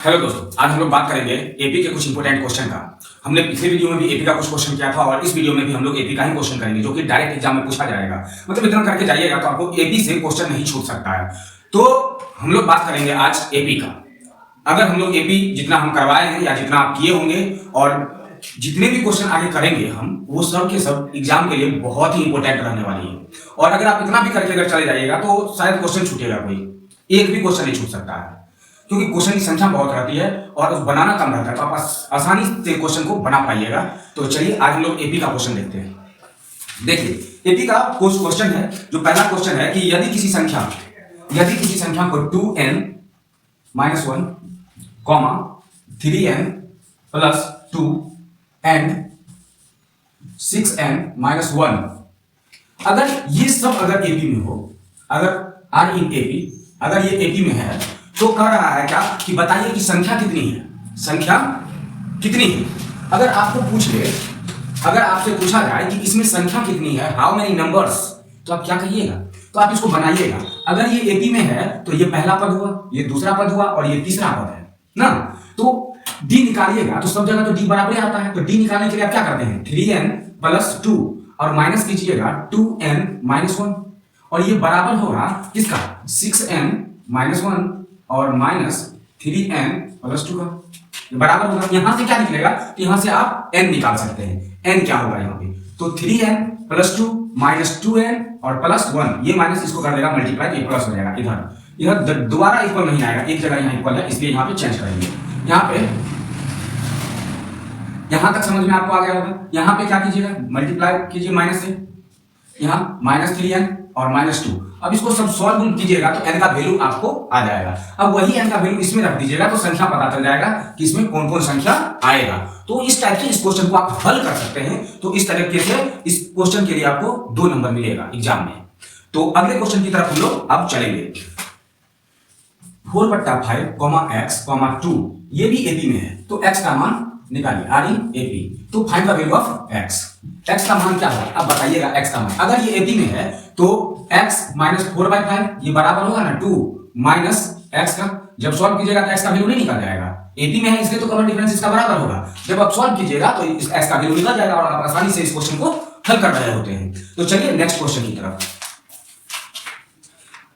Hello दोस्तों, आज हम लोग बात करेंगे एपी के कुछ इंपोर्टेंट क्वेश्चन का। हमने पिछले वीडियो में भी एपी का कुछ क्वेश्चन किया था और इस वीडियो में भी हम लोग एपी का ही क्वेश्चन करेंगे जो कि डायरेक्ट एग्जाम में पूछा जाएगा। मतलब इतना करके जाइएगा तो आपको एपी से क्वेश्चन नहीं छूट सकता है। तो हम लोग बात करेंगे आज एपी का। अगर हम लोग एपी जितना हम करवाए हैं या जितना आप किए होंगे और जितने भी क्वेश्चन आगे करेंगे हम वो सब के सब एग्जाम के लिए बहुत ही इंपॉर्टेंट रहने वाली है। और अगर आप इतना भी करके अगर चले जाइएगा तो शायद क्वेश्चन छूटेगा, कोई एक भी क्वेश्चन नहीं छूट सकता है, क्योंकि क्वेश्चन की संख्या बहुत रहती है और बनाना कम रहता है, तो आप आसानी से क्वेश्चन को बना पाइएगा। तो चलिए आज हम लोग एपी का क्वेश्चन देखते हैं। देखिए एपी का कुछ क्वेश्चन है। जो पहला क्वेश्चन है कि यदि किसी संख्या को 2n - 1, 3n + 2 and 6n - 1, अगर ये सब अगर एपी में हो, अगर आर इन एपी, अगर ये एपी में है तो कह रहा है क्या कि बताइए कि संख्या कितनी है, संख्या कितनी है। अगर आपको पूछ ले, अगर आपसे पूछा जाए कि इसमें संख्या कितनी है, हाउ मेनी नंबर्स, तो आप क्या कहिएगा? तो आप इसको बनाइएगा। अगर ये एपी में है तो ये पहला पद हुआ, ये दूसरा पद हुआ और ये तीसरा पद है ना। तो डी निकालिएगा तो सब जगह तो डी बराबर आता है। तो डी निकालने के लिए आप क्या करते हैं, 3n + 2 और माइनस कीजिएगा 2n - 1 और ये बराबर होगा किसका, 6n - 1 और -3n + 2 का, ये बराबर होगा। यहां से क्या निकलेगा, तो यहां से आप n निकाल सकते हैं। n क्या होगा यहाँ पे, तो 3n + 2 - 2n और +1, ये माइनस इसको कर देगा मल्टीप्लाई, ये प्लस हो जाएगा। इधर दोबारा इक्वल नहीं आएगा, एक जगह यहाँ इक्वल है इसलिए यहाँ पे चेंज करेंगे। यहाँ पे यहां तक समझ में आपको आ गया होगा। यहाँ पे क्या कीजिएगा, मल्टीप्लाई कीजिए माइनस से, यहाँ -3n और -2। अब इसको सब सॉल्व कीजिएगा तो n का वैल्यू आपको आ जाएगा। अब वही n का वैल्यू इसमें रख दीजिएगा तो संख्या पता चल जाएगा कि इसमें कौन कौन संख्या आएगा। तो इस टाइप से इस क्वेश्चन को आप हल कर सकते हैं। तो इस तरीके से इस क्वेश्चन के लिए आपको 2 नंबर मिलेगा एग्जाम में। तो अगले क्वेश्चन की तरफ हम लोग अब चलेंगे। 4/5, x, 2, ये भी एपी में है तो x का मान निकालिए, आर इन एपी। तो find the value of x, x का मान क्या है अब बताइएगा। x का मान अगर ये एपी में है तो x - 4/5 ये बराबर होगा ना 2 माइनस x का। जब सॉल्व कीजिएगा तो x का वैल्यू नहीं निकल जाएगा, एपी में है इसलिए तो कॉमन डिफरेंस इसका बराबर होगा। जब आप सॉल्व कीजिएगा तो इस x का वैल्यू निकल जाएगा और आप आसानी से इस क्वेश्चन को हल कर रहे होते हैं। तो चलिए नेक्स्ट क्वेश्चन की तरफ।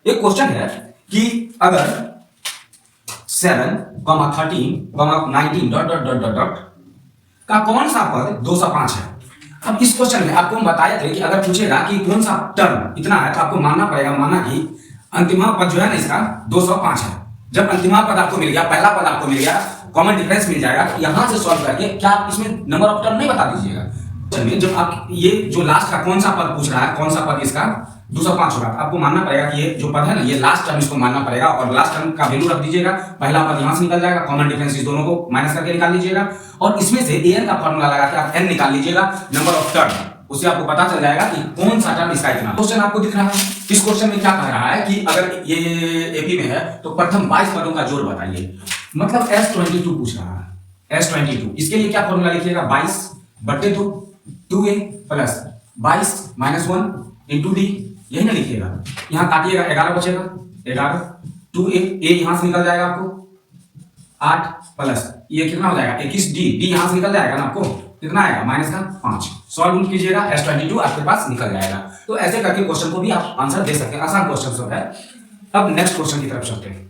एक क्वेश्चन है कि अगर 7, 13, 19 ... का कौन सा पद 205 है। अब इस क्वेश्चन में आपको हम बताए थे कि अगर पूछेगा कि कौन सा टर्म इतना है तो आपको मानना पड़ेगा, माना कि अंतिमा पद जो है ना इसका 205 है। जब अंतिमा पद आपको मिल गया, पहला पद आपको मिल गया, कॉमन डिफरेंस मिल जाएगा, तो यहां से सॉल्व करके क्या आप इसमें नंबर ऑफ टर्म नहीं बता दीजिएगा। जब आप ये जो लास्ट का कौन सा पद पूछ रहा है, कौन सा पद इसका 205 होगा, आपको मानना पड़ेगा कि ये जो पद है ना ये लास्ट टर्म, इसको मानना पड़ेगा और लास्ट टर्म का वैल्यू रख दीजिएगा। पहला पद यहां से निकल जाएगा, कॉमन डिफरेंस इस दोनों को माइनस करके निकाल लीजिएगा और इसमें से an का फार्मूला लगा के आप n निकाल लीजिएगा, नंबर ऑफ टर्म, उससे आपको पता चल जाएगा कि कौन सा टर्म इसका इतना। क्वेश्चन आपको दिख रहा है, इस क्वेश्चन में क्या कह रहा है कि अगर ये एपी में है तो प्रथम 22 पदों का जोड़ बताइए। मतलब S22 पूछ रहा है, S22। इसके लिए क्या फार्मूला लिखिएगा, 22/2 2a + 22 - 1 × d, यही ना लिखिएगा। यहां काटिएगा 11 बचेगा, 11 2a, a यहां से निकल जाएगा आपको 8 प्लस ये कितना हो जाएगा 21d, d यहां से निकल जाएगा ना, आपको कितना आएगा -5। सॉल्व कीजिएगा, S22 आपके पास निकल जाएगा। तो ऐसे करके क्वेश्चन को भी आप आंसर दे सकते हैं, आसान क्वेश्चन सब है। अब नेक्स्ट क्वेश्चन की तरफ चलते हैं।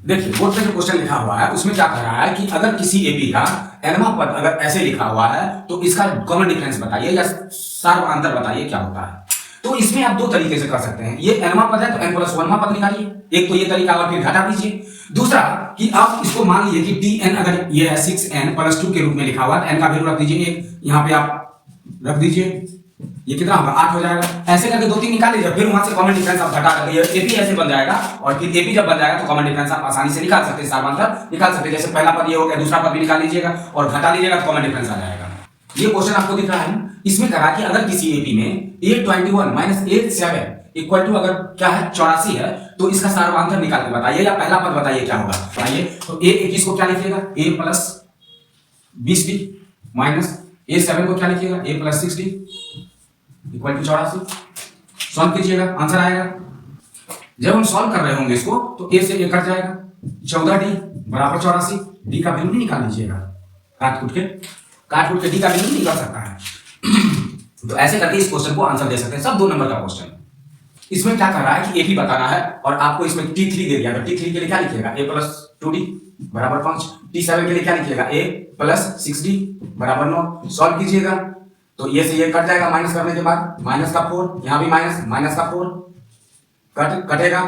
देखिए बोर्ड पे जो क्वेश्चन लिखा हुआ है उसमें क्या कह रहा है कि अगर किसी एपी का nवां पद अगर ऐसे लिखा हुआ है तो इसका कॉमन डिफरेंस बताइए या सार्वअंतर बताइए क्या होता है। तो इसमें आप 2 तरीके से कर सकते हैं। ये nवां पद है तो n + 1वां पद निकालिए, एक तो ये तरीका और फिर घटा दीजिए। दूसरा कि आप इसको मान लीजिए कि tn अगर ये है 6n + 2 के रूप में लिखा हुआ है, n का वैल्यू रख दीजिए 1, यहाँ पे आप रख दीजिए ये कितना होगा 8 हो जाएगा। ऐसे करके 2 3 निकाल लीजिए, फिर वहां से कॉमन डिफरेंस आप घटा करके ये एपी ऐसे बन जाएगा, और फिर एपी जब बन जाएगा तो कॉमन डिफरेंस आप आसानी से निकाल सकते हैं, सामांतर निकाल सकते हैं। जैसे पहला पद ये हो गया, दूसरा पद भी निकाल लीजिएगा और घटा लीजिएगा तो कॉमन डिफरेंस आ जाएगा। ये क्वेश्चन आपको दिख रहा है, इसमें कहा कि अगर किसी एपी में 821 माइनस 87 इक्वल टू अगर क्या है 84 है, तो इसका सार्वधातुक निकाल के बताइए, या पहला पद बताइए क्या होगा बताइए। तो a21 को क्या लिखिएगा, a plus 20d minus a7 को क्या लिखिएगा, a plus 6d equal to 84। Solve कीजिएगा, आंसर आएगा। जब हम सॉल्व कर रहे होंगे इसको तो a से a कट जाएगा, 14d बराबर 84, d का वैल्यू नहीं निकाल लीजिएगा, काट कूट के d का वैल्यू नहीं निकाल सकता है। तो ऐसे करके इस क्वेश्चन को आंसर दे सकते हैं, सब 2 नंबर का क्वेश्चन। इसमें क्या कर रहा है कि एपी बताना है, और आपको इसमें t3 दे दिया, तो t3 के लिए क्या लिखिएगा, a प्लस 2d बराबर 5, t7 के लिए क्या लिखिएगा, a प्लस 6d बराबर 9। सॉल्व कीजिएगा तो ये से ये कट जाएगा, माइनस करने के बाद माइनस का 4, यहाँ भी माइनस का 4 कटेगा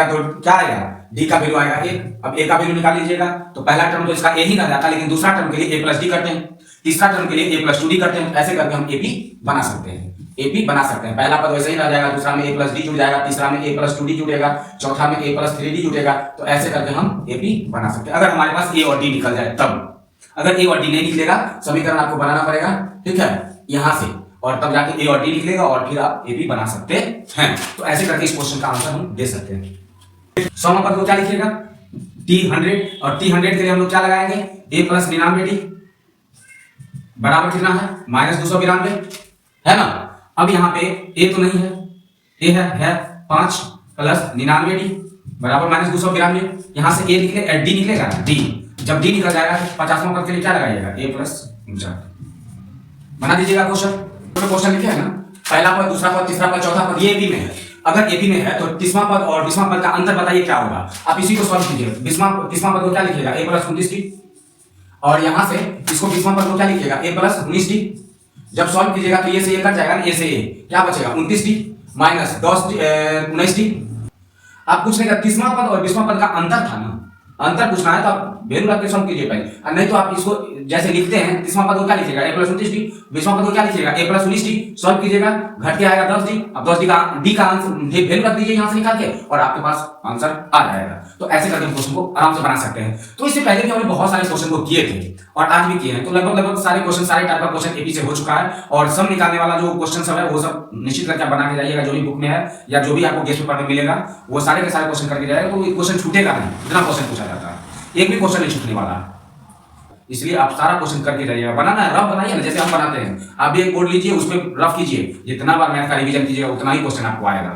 तो क्या आएगा, d का वैल्यू आएगा 1। अब a का वैल्यू निकाल लीजिएगा, तो पहला टर्म तो इसका a ही रह जाता है, लेकिन दूसरा टर्म के लिए a प्लस d करते हैं, तीसरा टर्म के लिए a प्लस 2d करते हैं। ऐसे करके हम एपी बना सकते हैं। पहला पद वैसे ही रह जाएगा, दूसरा में a प्लस d जुड़ जाएगा, तीसरा में a प्लस 2d जुड़ेगा, चौथा में a प्लस 3d जुड़ेगा। तो ऐसे करके हम एपी बना सकते हैं, अगर हमारे पास a और d निकल जाए तब। अगर a और d नहीं निकलेगा, समीकरण आपको बनाना पड़ेगा, ठीक है, यहां से, और तब जाके a और d निकलेगा, और फिर आप एपी बना सकते हैं। तो ऐसे करके इस क्वेश्चन का आंसर हम दे सकते हैं। 100 पद को क्या लिखिएगा, t100, और t100 के लिए हम लोग क्या लगाएंगे, a प्लस 99d बराबर कितना है, माइनस 292 है ना। अब यहाँ पे a तो नहीं है, a है 5 प्लस 99d बराबर माइनस 292। यहाँ से a निकले, d निकलेगा ना, d जब d निकल जाएगा 50वां पद के लिए क्या लगाइएगा, a प्लस 49। बना दीजिएगा क्वेश्चन लिखे है ना, पहला पद, दूसरा पद, तीसरा पद, चौथा पद, ये एपी में है। अगर एपी में है तो 30वां पद और 20वां पद का अंतर बताइए क्या होगा। आप इसी को सॉल्व कीजिए। 30वां पद को क्या लिखिएगा, a प्लस 29d, और यहां से इसको 20वां पद को क्या लिखिएगा, a प्लस 19d। जब सॉल्व कीजिएगा तो ये से ये कट जाएगा ना, a से a क्या बचेगा, 29d माइनस 19d। आप पूछ लेगा 30वां पद और 20वां पद का अंतर था ना, अंतर पूछना है तो आप वैल्यू रख के सॉल्व कीजिए पहले, और नहीं तो आप इसको जैसे लिखते हैं, 30वां पद को क्या लिखिएगा, a प्लस 29d, 20वां पद को क्या लिखिएगा, a प्लस 19d। सॉल्व कीजिएगा, घट के आएगा 10d। अब 10d का आंसर वैल्यू रख दीजिए यहां से निकाल के, और आपके पास आंसर आ जाएगा। तो ऐसे करके क्वेश्चन को आराम से बना सकते हैं। तो इससे पहले भी हमने बहुत सारे क्वेश्चन को किए थे और आज भी किए हैं, तो लगभग सारे क्वेश्चन, सारे टाइप का क्वेश्चन एपी से हो चुका है, और सब निकालने वाला जो क्वेश्चन सब है वो सब निश्चित करके आप बना के जाइएगा। जो भी बुक में है या जो भी आपको गेस्ट पेपर में मिलेगा वो सारे के सारे क्वेश्चन करके जाएगा, तो क्वेश्चन छूटेगा नहीं, इतना क्वेश्चन पूछा जाता है, एक भी क्वेश्चन नहीं छूटने वाला। इसलिए आप सारा क्वेश्चन करके जाइएगा। बनाना है, रफ बनाइए ना, जैसे हम बनाते हैं। आप भी एक बोर्ड लीजिए, उसमें रफ कीजिए, जितना बार मैथ का रिवीजन कीजिएगा उतना ही क्वेश्चन आपको आएगा।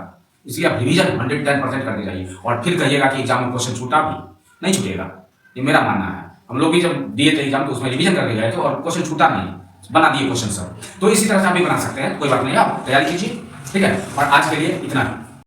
इसलिए आप रिवीजन 110% करके जाइए, और फिर कहिएगा कि एग्जाम में क्वेश्चन छूटा भी नहीं छूटेगा, ये मेरा मानना है। हम लोग भी जब दिए थे एग्जाम तो उसमें रिवीजन करके गए थे और क्वेश्चन छूटा नहीं, बना दिए क्वेश्चन सब। तो इसी तरह से आप भी बना सकते हैं, कोई बात नहीं, आप तैयारी कीजिए, ठीक है। और आज के लिए इतना ही।